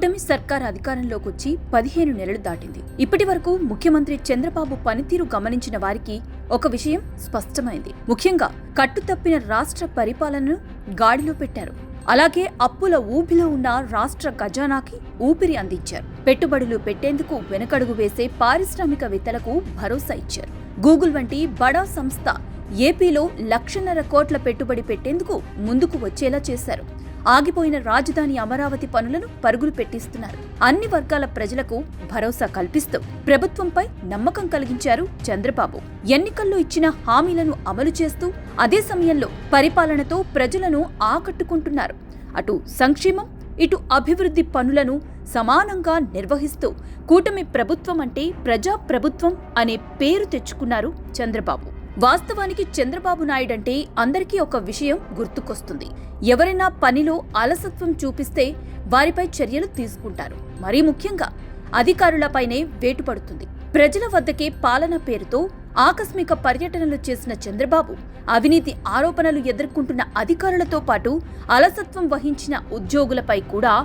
కూటమి సర్కార్ అధికారంలోకి వచ్చి 15 నెలలు దాటింది. ఇప్పటి వరకు ముఖ్యమంత్రి చంద్రబాబు పనితీరు గమనించిన వారికి ఒక విషయం స్పష్టమైంది. ముఖ్యంగా కట్టుతప్పిన రాష్ట్ర పరిపాలనను గాడిలో పెట్టారు. అలాగే అప్పుల ఊబిలో ఉన్న రాష్ట్ర ఖజానాకి ఊపిరి అందించారు. పెట్టుబడులు పెట్టేందుకు వెనకడుగు వేసే పారిశ్రామికవేత్తలకు భరోసా ఇచ్చారు. గూగుల్ వంటి బడా సంస్థ ఏపీలో 1,50,000 కోట్ల పెట్టుబడి పెట్టేందుకు ముందుకు వచ్చేలా చేశారు. ఆగిపోయిన రాజధాని అమరావతి పనులను పరుగులు పెట్టిస్తున్నారు. అన్ని వర్గాల ప్రజలకు భరోసా కల్పిస్తూ ప్రభుత్వంపై నమ్మకం కలిగించారు చంద్రబాబు. ఎన్నికల్లో ఇచ్చిన హామీలను అమలు చేస్తూ అదే సమయంలో పరిపాలనతో ప్రజలను ఆకట్టుకుంటున్నారు. అటు సంక్షేమం, ఇటు అభివృద్ధి పనులను సమానంగా నిర్వహిస్తూ కూటమి ప్రభుత్వం అంటే ప్రజా ప్రభుత్వం అనే పేరు తెచ్చుకున్నారు చంద్రబాబు. వాస్తవానికి చంద్రబాబు నాయుడంటే అందరికీ ఒక విషయం గుర్తుకొస్తుంది. ఎవరైనా పనిలో అలసత్వం చూపిస్తే వారిపై చర్యలు తీసుకుంటారు. మరీ ముఖ్యంగా అధికారులపైనే వేటు పడుతుంది. ప్రజల వద్దకే పాలన పేరుతో ఆకస్మిక పర్యటనలు చేసిన చంద్రబాబు అవినీతి ఆరోపణలు ఎదుర్కొంటున్న అధికారులతో పాటు అలసత్వం వహించిన ఉద్యోగులపై కూడా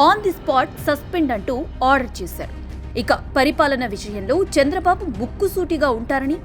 ఆన్ ది స్పాట్ సస్పెండ్ అంటూ ఆర్డర్ చేశారు. ఇక పరిపాలన విషయంలో చంద్రబాబు ముక్కుసూటిగా ఉంటారని,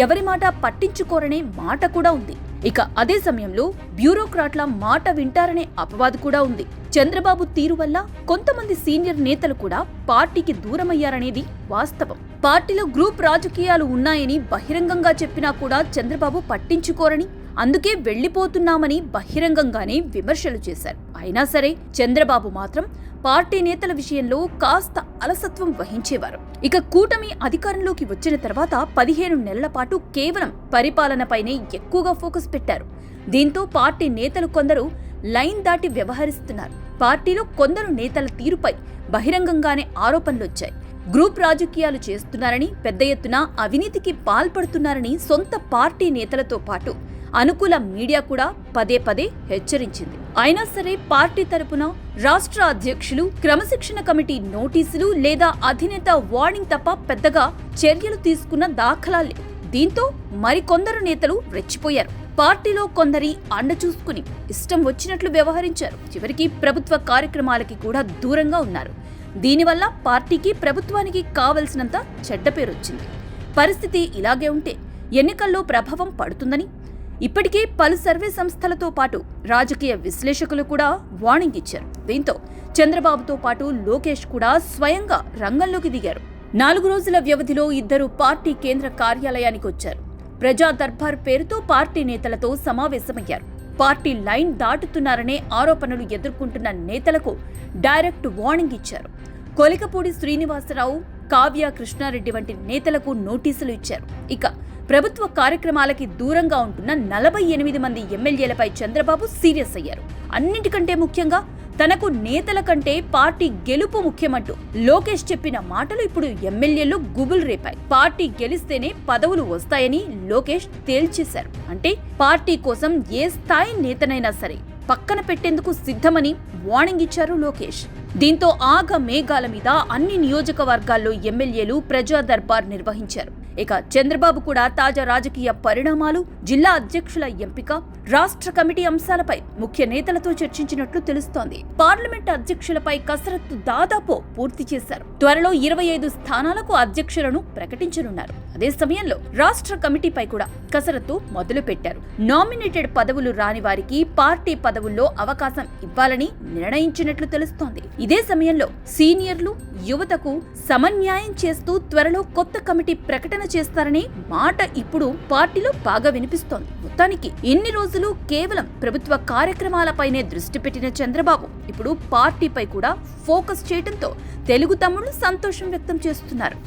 ఎవరి మాట పట్టించుకోరనే మాట కూడా ఉంది. ఇక అదే సమయంలో బ్యూరోక్రాట్ల మాట వింటారనే అపవాదు కూడా ఉంది. చంద్రబాబు తీరు వల్ల కొంతమంది సీనియర్ నేతలు కూడా పార్టీకి దూరమయ్యారనేది వాస్తవం. పార్టీలో గ్రూప్ రాజకీయాలు ఉన్నాయని బహిరంగంగా చెప్పినా కూడా చంద్రబాబు పట్టించుకోరని, అందుకే వెళ్లిపోతున్నామని బహిరంగంగానే విమర్శలు చేశారు. అయినా సరే చంద్రబాబు మాత్రం పార్టీ నేతల విషయంలో కాస్త అలసత్వం వహించేవారు. ఇక కూటమి అధికారంలోకి వచ్చిన తర్వాత 15 నెలల పాటు కేవలం పరిపాలనపైనే ఎక్కువగా ఫోకస్ పెట్టారు. దీంతో పార్టీ నేతలు కొందరు లైన్ దాటి వ్యవహరిస్తున్నారు. పార్టీలో కొందరు నేతల తీరుపై బహిరంగంగానే ఆరోపణలొచ్చాయి. గ్రూప్ రాజకీయాలు చేస్తున్నారని, పెద్ద ఎత్తున అవినీతికి పాల్పడుతున్నారని సొంత పార్టీ నేతలతో పాటు అనుకూల మీడియా కూడా పదే పదే హెచ్చరించింది. అయినా సరే పార్టీ తరపున రాష్ట్ర అధ్యక్షులు, క్రమశిక్షణ కమిటీ నోటీసులు లేదా అధినేత వార్నింగ్ తప్ప పెద్దగా చర్యలు తీసుకున్న దాఖలాలు లేవు. దీంతో మరికొందరు నేతలు రెచ్చిపోయారు. పార్టీలో కొందరి అండ చూసుకుని ఇష్టం వచ్చినట్లు వ్యవహరించారు. చివరికి ప్రభుత్వ కార్యక్రమాలకి కూడా దూరంగా ఉన్నారు. దీనివల్ల పార్టీకి, ప్రభుత్వానికి కావలసినంత చెడ్డ పేరు వచ్చింది. పరిస్థితి ఇలాగే ఉంటే ఎన్నికల్లో ప్రభావం పడుతుందని ఇప్పటికే పలు సర్వే సంస్థలతో పాటు రాజకీయ విశ్లేషకులు కూడా వార్నింగ్ ఇచ్చారు. దీంతో చంద్రబాబుతో పాటు లోకేష్ కూడా స్వయంగా రంగంలోకి దిగారు. 4 రోజుల వ్యవధిలో ఇద్దరు పార్టీ కేంద్ర కార్యాలయానికి వచ్చారు. ప్రజా దర్బార్ పేరుతో పార్టీ నేతలతో సమావేశమయ్యారు. పార్టీ లైన్ దాటుతున్నారనే ఆరోపణలు ఎదుర్కొంటున్న నేతలకు డైరెక్ట్ వార్నింగ్ ఇచ్చారు. కొలికపూడి శ్రీనివాసరావు, కావ్య కృష్ణారెడ్డి వంటి నేతలకు నోటీసులు ఇచ్చారు. ఇక ప్రభుత్వ కార్యక్రమాలకి దూరంగా ఉంటున్న 48 మంది ఎమ్మెల్యేలపై చంద్రబాబు సీరియస్ అయ్యారు. అన్నింటికంటే ముఖ్యంగా తనకు నేతల కంటే పార్టీ గెలుపు ముఖ్యమంటూ లోకేష్ చెప్పిన మాటలు ఇప్పుడు ఎమ్మెల్యేలు గుబులు రేపాయి. పార్టీ గెలిస్తేనే పదవులు వస్తాయని లోకేష్ తేల్చేశారు. అంటే పార్టీ కోసం ఏ స్థాయి నేతనైనా సరే పక్కన పెట్టేందుకు సిద్ధమని వార్నింగ్ ఇచ్చారు లోకేష్. దీంతో ఆగ మేఘాల మీద అన్ని నియోజకవర్గాల్లో ఎమ్మెల్యేలు ప్రజా దర్బార్ నిర్వహించారు. ఇక చంద్రబాబు కూడా తాజా రాజకీయ పరిణామాలు, జిల్లా అధ్యక్షుల ఎంపిక, రాష్ట్ర కమిటీ అంశాలపై ముఖ్య నేతలతో చర్చించినట్లు తెలుస్తోంది. పార్లమెంట్ అధ్యక్షులపై కసరత్తు దాదాపు పూర్తి చేశారు. త్వరలో 25 స్థానాలకు అధ్యక్షులను ప్రకటించనున్నారు. అదే సమయంలో రాష్ట్ర కమిటీపై కూడా కసరత్తు మొదలు పెట్టారు. నామినేటెడ్ పదవులు రాని వారికి పార్టీ పదవుల్లో అవకాశం ఇవ్వాలని నిర్ణయించినట్లు తెలుస్తోంది. ఇదే సమయంలో సీనియర్లు, యువతకు సమన్యాయం చేస్తూ త్వరలో కొత్త కమిటీ ప్రకటన చేస్తారనే మాట ఇప్పుడు పార్టీలో బాగా వినిపిస్తోంది. మొత్తానికి ఇన్ని రోజులు కేవలం ప్రభుత్వ కార్యక్రమాలపైనే దృష్టి పెట్టిన చంద్రబాబు ఇప్పుడు పార్టీపై కూడా ఫోకస్ చేయడంతో తెలుగు తమ్ముళ్లు సంతోషం వ్యక్తం చేస్తున్నారు.